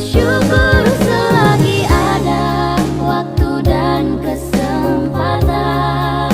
Bersyukur selagi ada waktu dan kesempatan.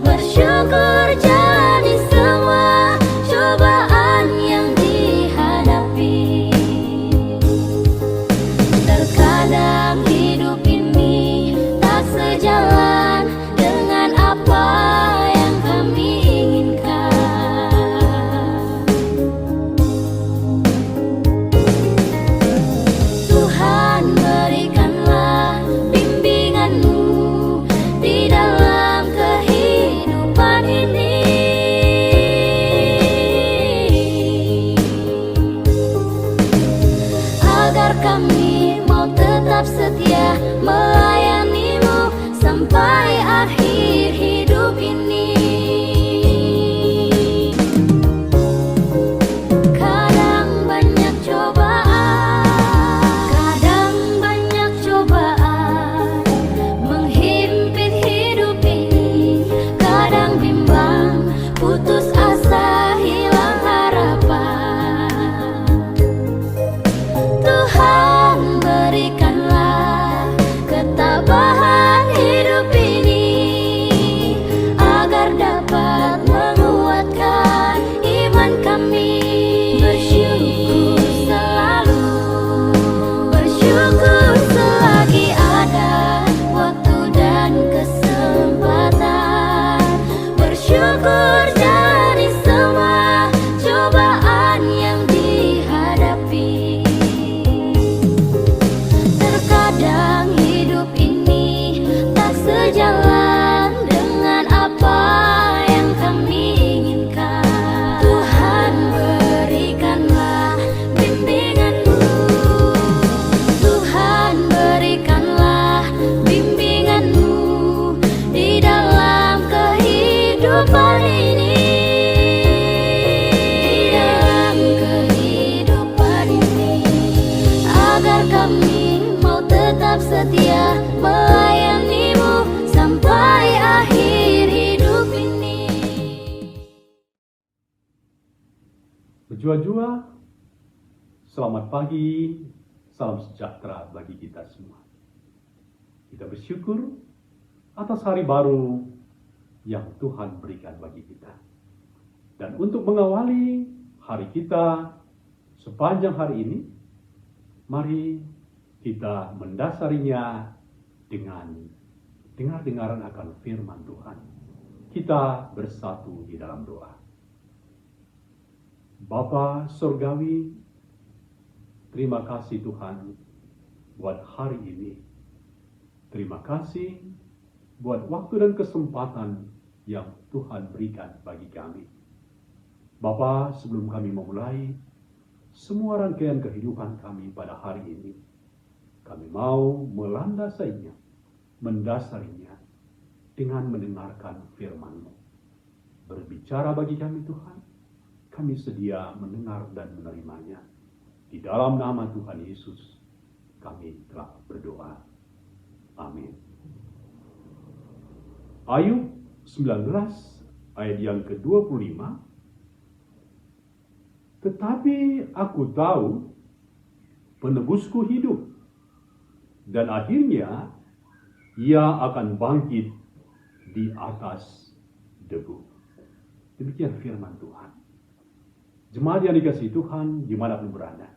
Bersyukur jalani semua cobaan yang dihadapi. Terkadang hidup ini tak sejalan dengan apa yang kami inginkan. Tuhan, berikanlah bimbingan-Mu di dalam kehidupan ini, agar kami mau tetap setia melayani-Mu sampai akhir hidup ini. Kadang banyak cobaan menghimpit hidup ini. Kadang bimbang, putus asa, hilang harapan. Tuhan, berikanlah ketabahan hidup ini, agar dapat menguatkan iman kami. Bersyukur selagi ada waktu dan kesempatan. Bersyukur jalani semua cobaan yang dihadapi. Terkadang hidup ini tak sejalan dengan apa yang kami inginkan. Tuhan, berikanlah bimbingan-Mu. Tuhan, berikanlah bimbingan-Mu di dalam kehidupan ini. Agar kami mau tetap setia melayani-Mu sampai akhir hidup ini. Berjua-jua, selamat pagi, salam sejahtera bagi kita semua. Kita bersyukur atas hari baru yang Tuhan berikan bagi kita. Dan untuk mengawali hari kita sepanjang hari ini, mari kita mendasarinya dengan dengar-dengaran akan firman Tuhan. Kita bersatu di dalam doa. Bapa Surgawi, terima kasih Tuhan buat hari ini. Terima kasih buat waktu dan kesempatan yang Tuhan berikan bagi kami. Bapa, sebelum kami memulai semua rangkaian kehidupan kami pada hari ini, kami mau melandasinya, mendasarinya dengan mendengarkan firman-Mu. Berbicara bagi kami Tuhan, kami sedia mendengar dan menerimanya. Di dalam nama Tuhan Yesus, kami telah berdoa. Amin. Ayub 19 ayat yang ke-25. Tetapi aku tahu penebusku hidup, dan akhirnya ia akan bangkit di atas debu. Demikian firman Tuhan. Jemaat yang dikasihi Tuhan dimanapun berada,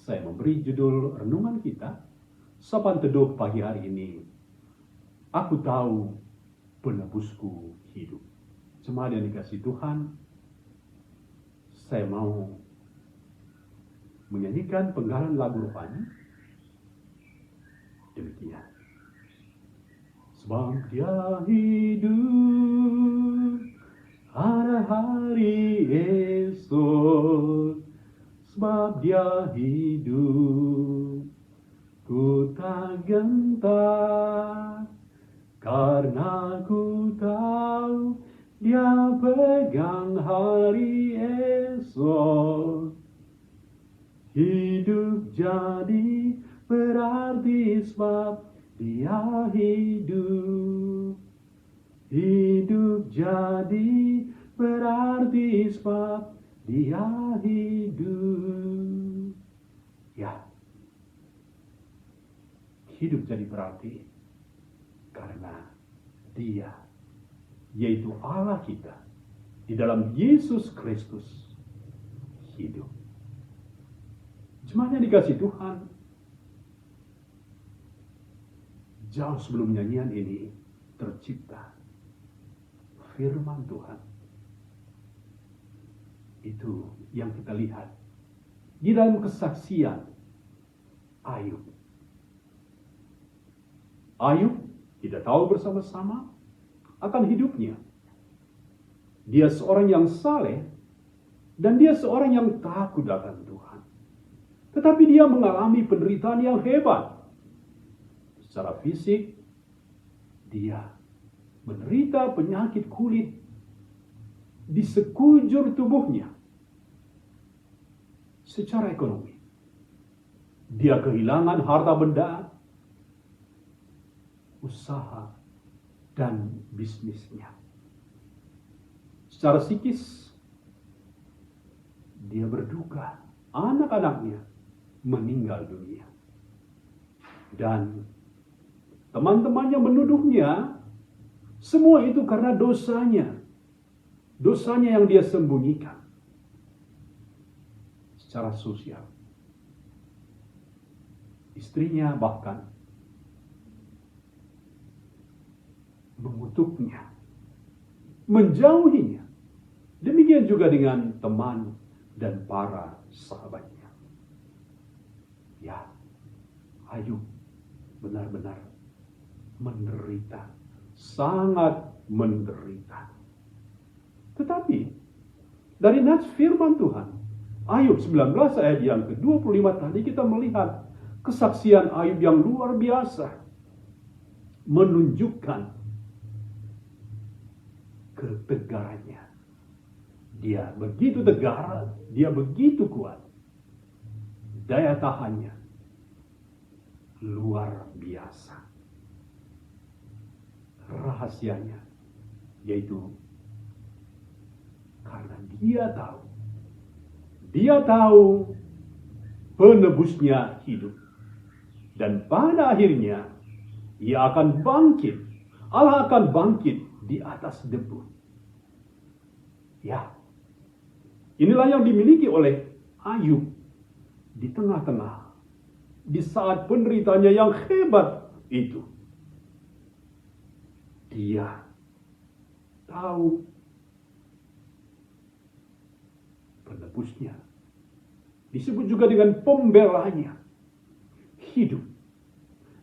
saya memberi judul renungan kita, Sapaan Teduh pagi hari ini, Aku tahu penebusku hidup. Jemaat yang dikasihi Tuhan, saya mau menyanyikan penggalan lagu rohani. Demikian. Sebab Dia hidup, ada hari esok. Sebab Dia hidup, ku tak gentar. Karena ku tahu Dia pegang hari esok. Hidup jadi berarti sebab Dia hidup. Hidup jadi berarti sebab Dia hidup. Ya, hidup jadi berarti karena Dia, yaitu Allah kita, di dalam Yesus Kristus hidup. Jemaat yang dikasihi Tuhan, jauh sebelum nyanyian ini tercipta, firman Tuhan itu yang kita lihat di dalam kesaksian Ayub. Ayub kita tahu bersama-sama akan hidupnya. Dia seorang yang saleh dan dia seorang yang takut akan Tuhan. Tetapi dia mengalami penderitaan yang hebat. Secara fisik, dia menderita penyakit kulit di sekujur tubuhnya. Secara ekonomi, dia kehilangan harta benda, usaha, dan bisnisnya. Secara psikis, dia berduka, anak-anaknya meninggal dunia. Dan teman-temannya menuduhnya, semua itu karena dosanya. Dosanya yang dia sembunyikan. Secara sosial, istrinya bahkan mengutuknya, menjauhinya. Demikian juga dengan teman dan para sahabatnya. Ya, Ayub benar-benar menderita, sangat menderita. Tetapi dari nats firman Tuhan, Ayub 19 ayat yang ke-25 tadi kita melihat kesaksian Ayub yang luar biasa, menunjukkan ketegarannya. Dia begitu tegar, dia begitu kuat. Daya tahannya luar biasa. Rahasianya yaitu karena dia tahu penebusnya hidup. Dan pada akhirnya ia akan bangkit. Allah akan bangkit di atas debu. Ya, inilah yang dimiliki oleh Ayub di tengah-tengah, di saat penderitaannya yang hebat itu. Dia tahu penebusnya, disebut juga dengan pembelanya, hidup.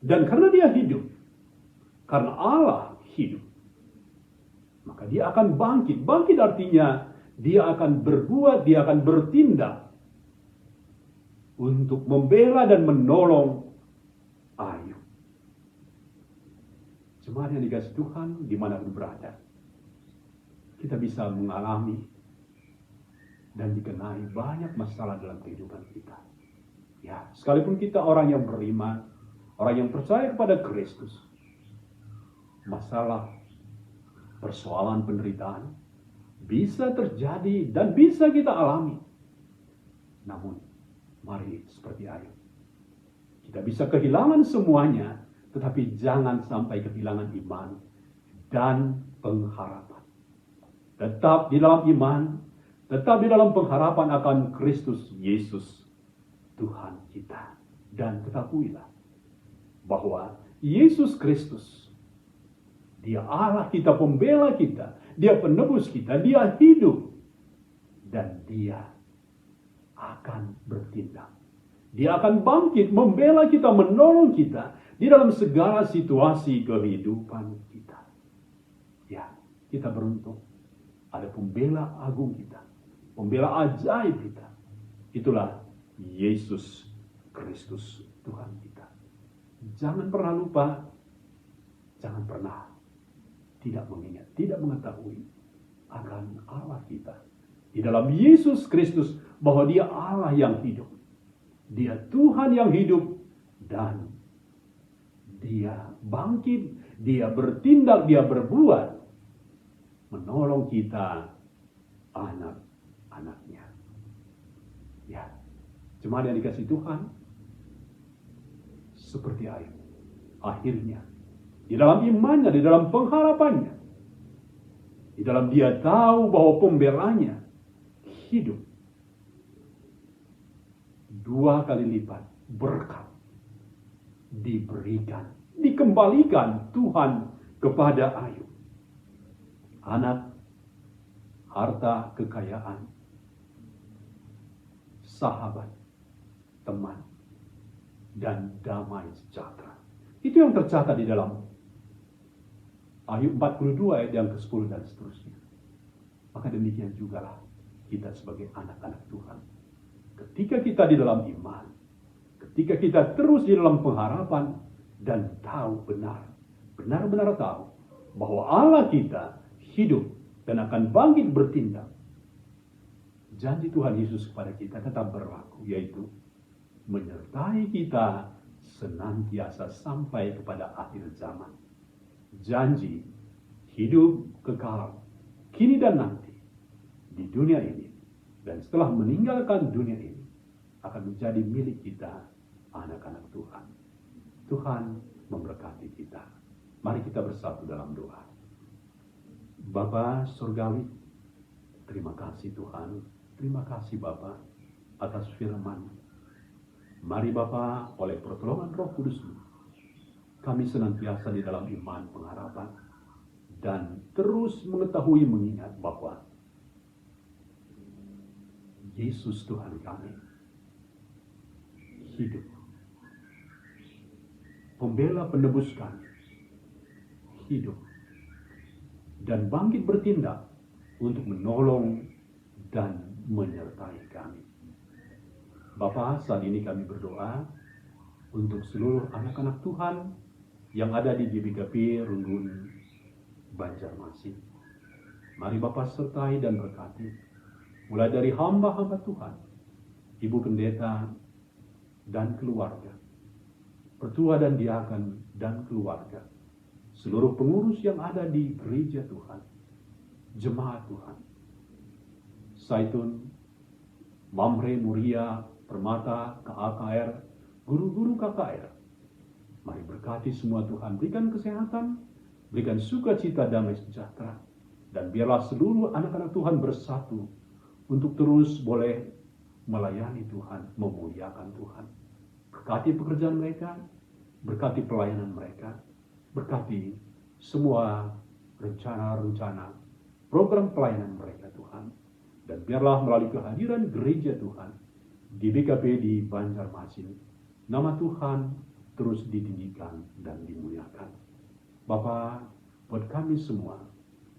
Dan karena dia hidup, karena Allah hidup, maka dia akan bangkit. Bangkit artinya dia akan berbuat, dia akan bertindak untuk membela dan menolong Ayub. Jemaat yang dikasihi Tuhan, dimanapun berada, kita bisa mengalami dan dikenai banyak masalah dalam kehidupan kita. Ya, sekalipun kita orang yang beriman, orang yang percaya kepada Kristus, masalah, persoalan, penderitaan bisa terjadi dan bisa kita alami. Namun, mari seperti Ayub, kita bisa kehilangan semuanya, tetapi jangan sampai kehilangan iman dan pengharapan. Tetap di dalam iman, tetap di dalam pengharapan akan Kristus Yesus, Tuhan kita. Dan ketahuilah bahwa Yesus Kristus, Dia Allah kita, pembela kita, Dia penebus kita, Dia hidup. Dan Dia akan bertindak. Dia akan bangkit, membela kita, menolong kita di dalam segala situasi kehidupan kita. Ya, kita beruntung. Ada pembela agung kita, pembela ajaib kita. Itulah Yesus Kristus, Tuhan kita. Jangan pernah lupa, jangan pernah tidak mengingat, tidak mengetahui akan Allah kita di dalam Yesus Kristus, bahwa Dia Allah yang hidup, Dia Tuhan yang hidup, dan Dia bangkit, Dia bertindak, Dia berbuat menolong kita, anak-anaknya. Ya, jemaat yang dikasihi Tuhan, seperti Ayub, akhirnya. Di dalam imannya, di dalam pengharapannya. Di dalam dia tahu bahwa pembelanya hidup. 2 kali lipat berkat diberikan, dikembalikan Tuhan kepada Ayub. Anak, harta, kekayaan, sahabat, teman, dan damai sejahtera. Itu yang tercatat di dalam Ayub 42 ayat yang ke-10 dan seterusnya. Maka demikian jugalah kita sebagai anak-anak Tuhan. Ketika kita di dalam iman, ketika kita terus di dalam pengharapan dan tahu benar-benar tahu bahwa Allah kita hidup dan akan bangkit bertindak, janji Tuhan Yesus kepada kita tetap berlaku, yaitu menyertai kita senantiasa sampai kepada akhir zaman. Janji hidup kekal kini dan nanti di dunia ini, dan setelah meninggalkan dunia ini akan menjadi milik kita, anak-anak Tuhan. Tuhan memberkati kita. Mari kita bersatu dalam doa. Bapa Surgawi, terima kasih Tuhan, terima kasih Bapa atas firman. Mari Bapa, oleh pertolongan Roh Kudus-Mu, kami senantiasa di dalam iman pengharapan dan terus mengetahui mengingat bahwa Yesus Tuhan kami hidup. Pembela penebus kami hidup dan bangkit bertindak untuk menolong dan menyertai kami. Bapa, saat ini kami berdoa untuk seluruh anak-anak Tuhan yang ada di GBKP Runggun Banjarmasin. Mari Bapa sertai dan berkati, mulai dari hamba-hamba Tuhan, Ibu Pendeta dan keluarga, Pertua dan Diaken dan keluarga, seluruh pengurus yang ada di gereja Tuhan, jemaat Tuhan, Saitun, Mamre, Muria, Permata, KAKR, guru-guru KKR. Mari berkati semua Tuhan, berikan kesehatan, berikan sukacita, damai sejahtera, dan biarlah seluruh anak-anak Tuhan bersatu untuk terus boleh melayani Tuhan, memuliakan Tuhan. Berkati pekerjaan mereka, berkati pelayanan mereka, berkati semua rencana-rencana, program pelayanan mereka Tuhan. Dan biarlah melalui kehadiran gereja Tuhan, GBKP di Banjarmasin, nama Tuhan terus ditinggikan dan dimuliakan. Bapa, buat kami semua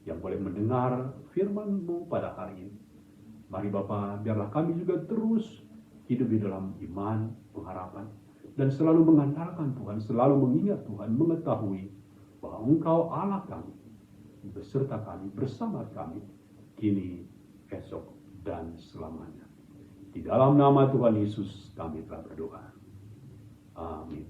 yang boleh mendengar firman-Mu pada hari ini, mari Bapa, biarlah kami juga terus hidup di dalam iman, pengharapan, dan selalu mengandalkan Tuhan, selalu mengingat Tuhan, mengetahui bahwa Engkau Allah kami, beserta kami, bersama kami, kini, esok, dan selamanya. Di dalam nama Tuhan Yesus kami telah berdoa. Amin.